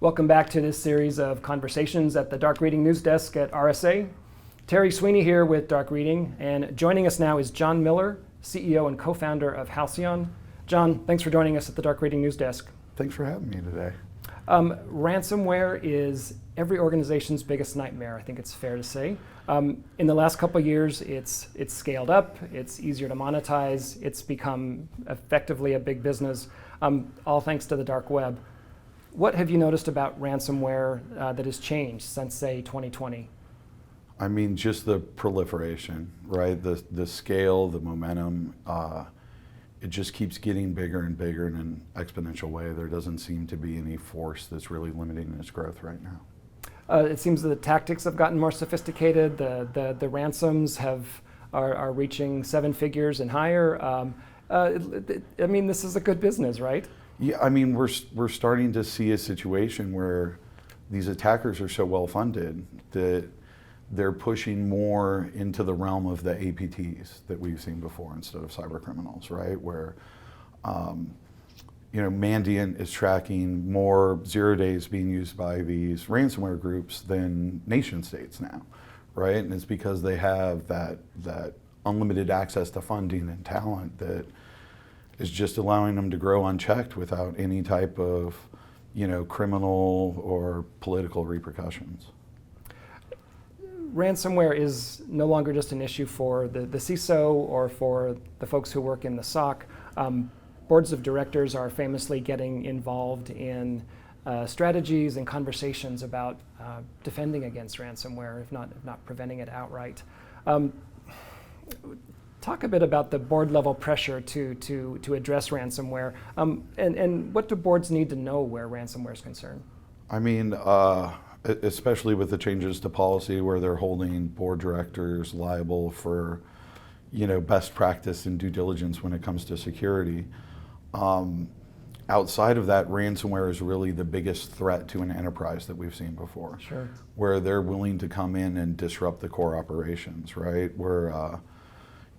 Welcome back to this series of conversations at the Dark Reading News Desk at RSA. Terry Sweeney here with Dark Reading, and joining us now is Jon Miller, CEO and co-founder of Halcyon. Jon, thanks for joining us at the Dark Reading News Desk. Thanks for having me today. Ransomware is every organization's biggest nightmare, I think it's fair to say. In the last couple of years, it's scaled up, it's easier to monetize, it's become effectively a big business, all thanks to the dark web. What have you noticed about ransomware that has changed since, say, 2020? I mean, just the proliferation, right? The scale, the momentum, it just keeps getting bigger and bigger in an exponential way. There doesn't seem to be any force that's really limiting its growth right now. It seems that the tactics have gotten more sophisticated. The ransoms are reaching 7 figures and higher. I mean, this is a good business, right? Yeah, I mean, we're starting to see a situation where these attackers are so well funded that they're pushing more into the realm of the APTs that we've seen before instead of cyber criminals, right? Where, Mandiant is tracking more 0 days being used by these ransomware groups than nation states now, right? And it's because they have that unlimited access to funding and talent that is just allowing them to grow unchecked without any type of, criminal or political repercussions. Ransomware is no longer just an issue for the CISO or for the folks who work in the SOC. Boards of directors are famously getting involved in strategies and conversations about defending against ransomware, if not preventing it outright. Talk a bit about the board level pressure to address ransomware, and what do boards need to know where ransomware is concerned? I mean, especially with the changes to policy where they're holding board directors liable for, best practice and due diligence when it comes to security. Outside of that, ransomware is really the biggest threat to an enterprise that we've seen before. Sure. Where they're willing to come in and disrupt the core operations, right? Where,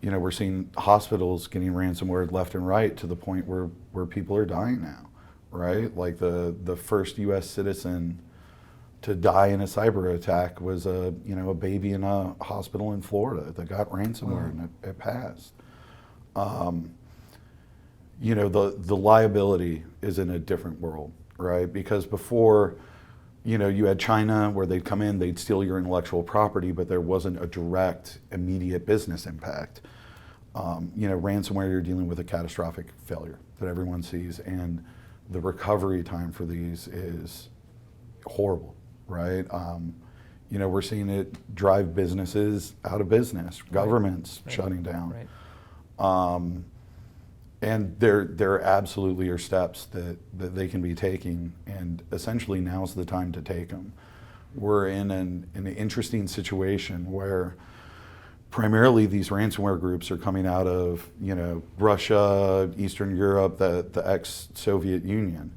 we're seeing hospitals getting ransomware left and right to the point where people are dying now, right? Like the first U.S. citizen to die in a cyber attack was a baby in a hospital in Florida that got ransomware and it passed. The liability is in a different world, right? Because before, you had China where they'd come in, they'd steal your intellectual property, but there wasn't a direct, immediate business impact. Ransomware, you're dealing with a catastrophic failure that everyone sees, and the recovery time for these is horrible, right? We're seeing it drive businesses out of business, governments shutting down. Right. And there absolutely are steps that they can be taking, and essentially now's the time to take them. We're in an interesting situation where primarily these ransomware groups are coming out of, Russia, Eastern Europe, the ex-Soviet Union.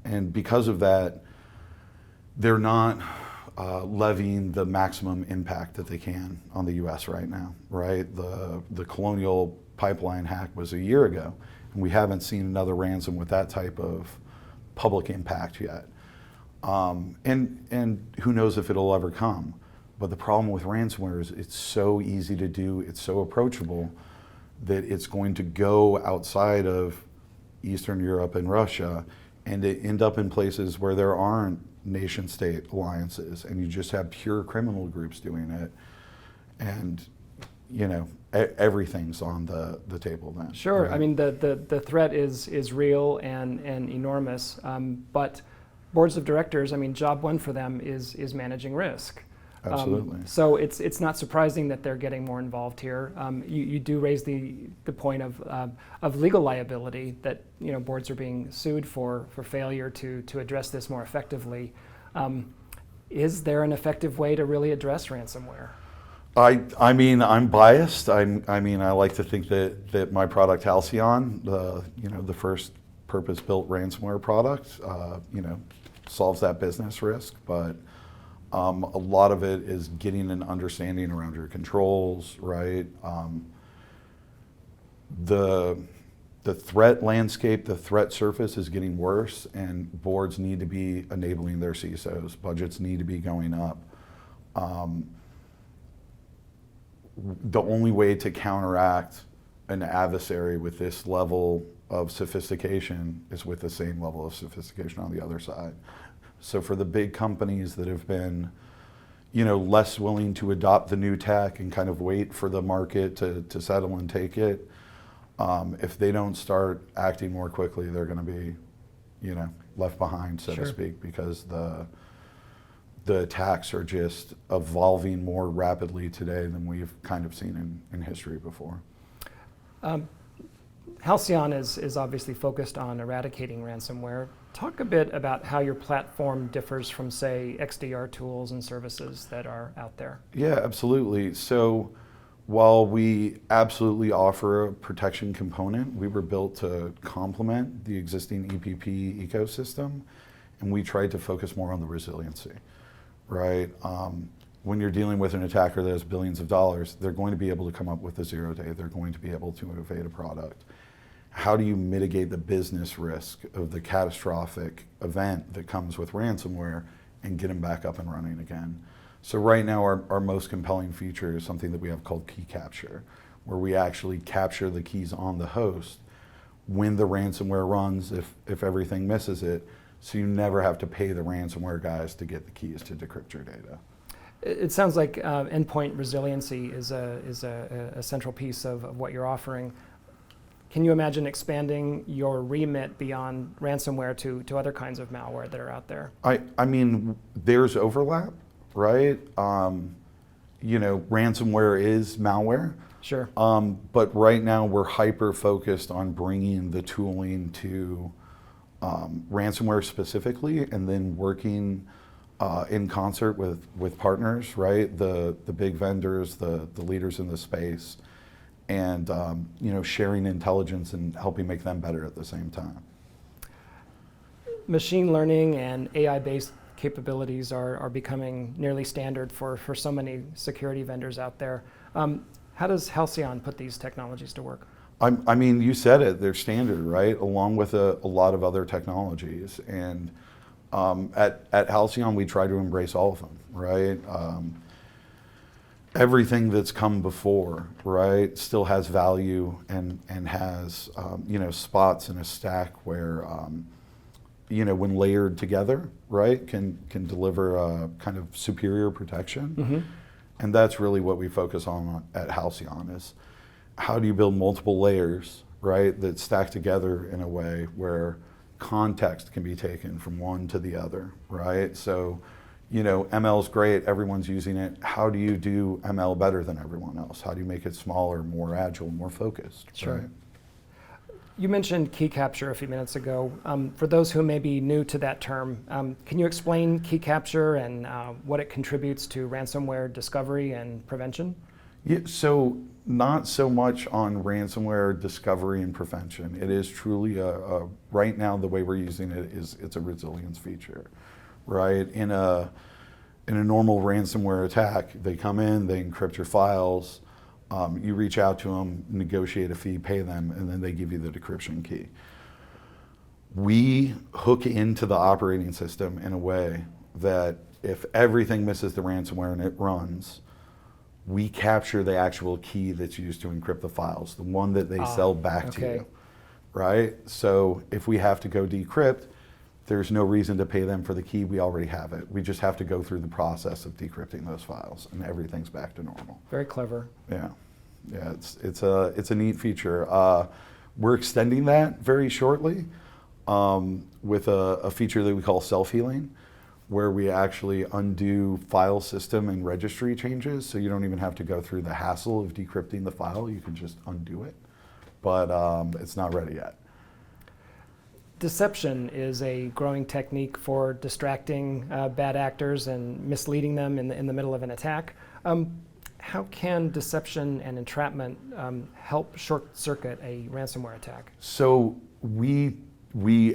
And because of that, they're not levying the maximum impact that they can on the US right now, right? The Colonial Pipeline hack was a year ago, and we haven't seen another ransom with that type of public impact yet. And who knows if it'll ever come. But the problem with ransomware is it's so easy to do, it's so approachable, that it's going to go outside of Eastern Europe and Russia and end up in places where there aren't nation-state alliances, and you just have pure criminal groups doing it. And, everything's on the table then. Sure, right? I mean, the threat is real and enormous, but boards of directors, I mean, job one for them is managing risk. Absolutely. So it's not surprising that they're getting more involved here. You do raise the point of legal liability, that boards are being sued for failure to address this more effectively. Is there an effective way to really address ransomware? I mean, I'm biased. I like to think that my product Halcyon, the first purpose-built ransomware product, solves that business risk, but a lot of it is getting an understanding around your controls, right? the threat landscape, the threat surface is getting worse, and boards need to be enabling their CISOs. Budgets need to be going up. The only way to counteract an adversary with this level of sophistication is with the same level of sophistication on the other side. So for the big companies that have been, less willing to adopt the new tech and kind of wait for the market to settle and take it, if they don't start acting more quickly, they're going to be, left behind, so to speak, because the attacks are just evolving more rapidly today than we've kind of seen in history before. Halcyon is obviously focused on eradicating ransomware. Talk a bit about how your platform differs from, say, XDR tools and services that are out there. Yeah, absolutely. So while we absolutely offer a protection component, we were built to complement the existing EPP ecosystem, and we tried to focus more on the resiliency, right? When you're dealing with an attacker that has billions of dollars, they're going to be able to come up with a 0-day. They're going to be able to evade a product. How do you mitigate the business risk of the catastrophic event that comes with ransomware and get them back up and running again? So right now our most compelling feature is something that we have called key capture, where we actually capture the keys on the host when the ransomware runs, if everything misses it, so you never have to pay the ransomware guys to get the keys to decrypt your data. It sounds like endpoint resiliency is a central piece of what you're offering. Can you imagine expanding your remit beyond ransomware to other kinds of malware that are out there? I mean, there's overlap, right? Ransomware is malware. Sure. But right now we're hyper focused on bringing the tooling to ransomware specifically, and then working in concert with partners, right? The big vendors, the leaders in the space, and sharing intelligence and helping make them better at the same time. Machine learning and AI-based capabilities are becoming nearly standard for so many security vendors out there. How does Halcyon put these technologies to work? I mean, you said it, they're standard, right? Along with a lot of other technologies. And at Halcyon, we try to embrace all of them, right? Everything that's come before, right, still has value and has, spots in a stack where, when layered together, right, can deliver a kind of superior protection. Mm-hmm. And that's really what we focus on at Halcyon, is how do you build multiple layers, right, that stack together in a way where context can be taken from one to the other, right? So, ML's great, everyone's using it. How do you do ML better than everyone else? How do you make it smaller, more agile, more focused? Sure. Right? You mentioned key capture a few minutes ago. For those who may be new to that term, can you explain key capture and what it contributes to ransomware discovery and prevention? Yeah, so not so much on ransomware discovery and prevention. It is truly right now the way we're using it is it's a resilience feature, right? In a normal ransomware attack, they come in, they encrypt your files, you reach out to them, negotiate a fee, pay them, and then they give you the decryption key. We hook into the operating system in a way that if everything misses the ransomware and it runs, we capture the actual key that's used to encrypt the files, the one that they sell back to you, right? So if we have to go decrypt, there's no reason to pay them for the key, we already have it. We just have to go through the process of decrypting those files and everything's back to normal. Very clever. Yeah, it's a neat feature. We're extending that very shortly with a feature that we call self-healing, where we actually undo file system and registry changes, so you don't even have to go through the hassle of decrypting the file, you can just undo it. But it's not ready yet. Deception is a growing technique for distracting bad actors and misleading them in the middle of an attack. How can deception and entrapment help short-circuit a ransomware attack? So we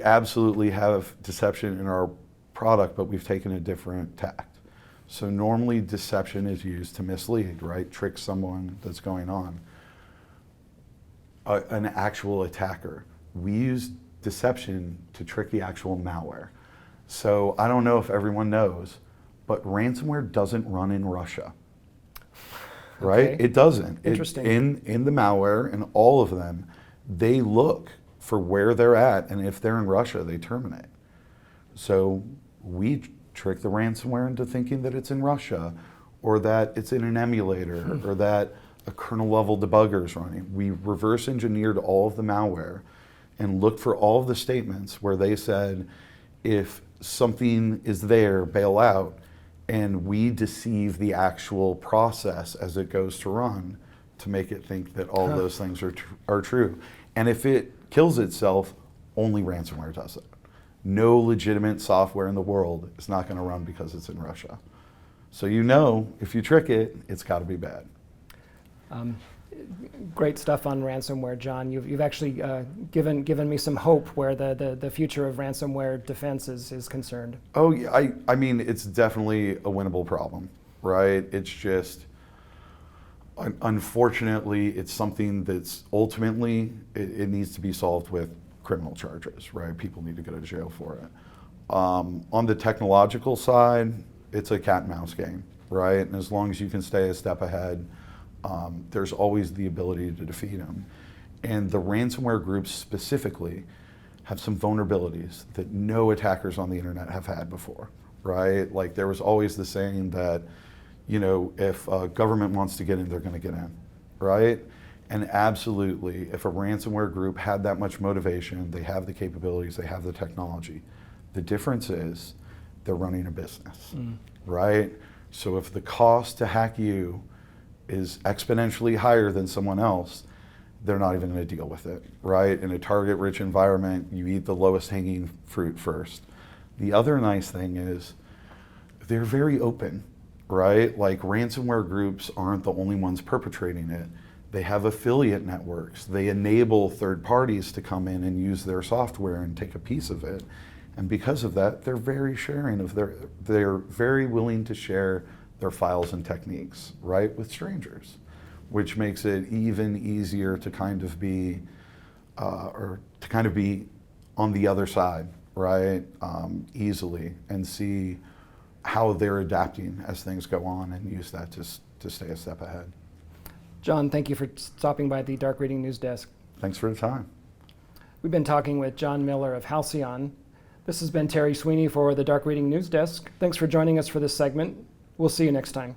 absolutely have deception in our product, but we've taken a different tact. So normally deception is used to mislead, right? Trick someone that's going on. an actual attacker. We use deception to trick the actual malware. So I don't know if everyone knows, but ransomware doesn't run in Russia. Right? Okay. It doesn't. Interesting. In the malware and all of them, they look for where they're at, and if they're in Russia, they terminate. So we trick the ransomware into thinking that it's in Russia, or that it's in an emulator, or that a kernel level debugger is running. We reverse engineered all of the malware and looked for all of the statements where they said, if something is there, bail out, and we deceive the actual process as it goes to run to make it think that all those things are true. And if it kills itself, only ransomware does it. No legitimate software in the world is not going to run because it's in Russia. So you know, if you trick it, it's got to be bad. Great stuff on ransomware, Jon. You've actually given me some hope where the future of ransomware defense is concerned. Oh, yeah, I mean, it's definitely a winnable problem, right? It's just, unfortunately, it's something that's ultimately, it needs to be solved with criminal charges, right? People need to go to jail for it. On the technological side, it's a cat and mouse game, right? And as long as you can stay a step ahead, there's always the ability to defeat them. And the ransomware groups specifically have some vulnerabilities that no attackers on the internet have had before, right? Like there was always the saying that, you know, if a government wants to get in, they're going to get in, right? And absolutely, if a ransomware group had that much motivation, they have the capabilities, they have the technology. The difference is they're running a business, right? So if the cost to hack you is exponentially higher than someone else, they're not even going to deal with it, right? In a target-rich environment, you eat the lowest hanging fruit first. The other nice thing is they're very open, right? Like ransomware groups aren't the only ones perpetrating it. They have affiliate networks. They enable third parties to come in and use their software and take a piece of it. And because of that, they're very sharing of they're very willing to share their files and techniques, right, with strangers, which makes it even easier to kind of be, on the other side, right, easily, and see how they're adapting as things go on and use that to stay a step ahead. Jon, thank you for stopping by the Dark Reading News Desk. Thanks for the time. We've been talking with Jon Miller of Halcyon. This has been Terry Sweeney for the Dark Reading News Desk. Thanks for joining us for this segment. We'll see you next time.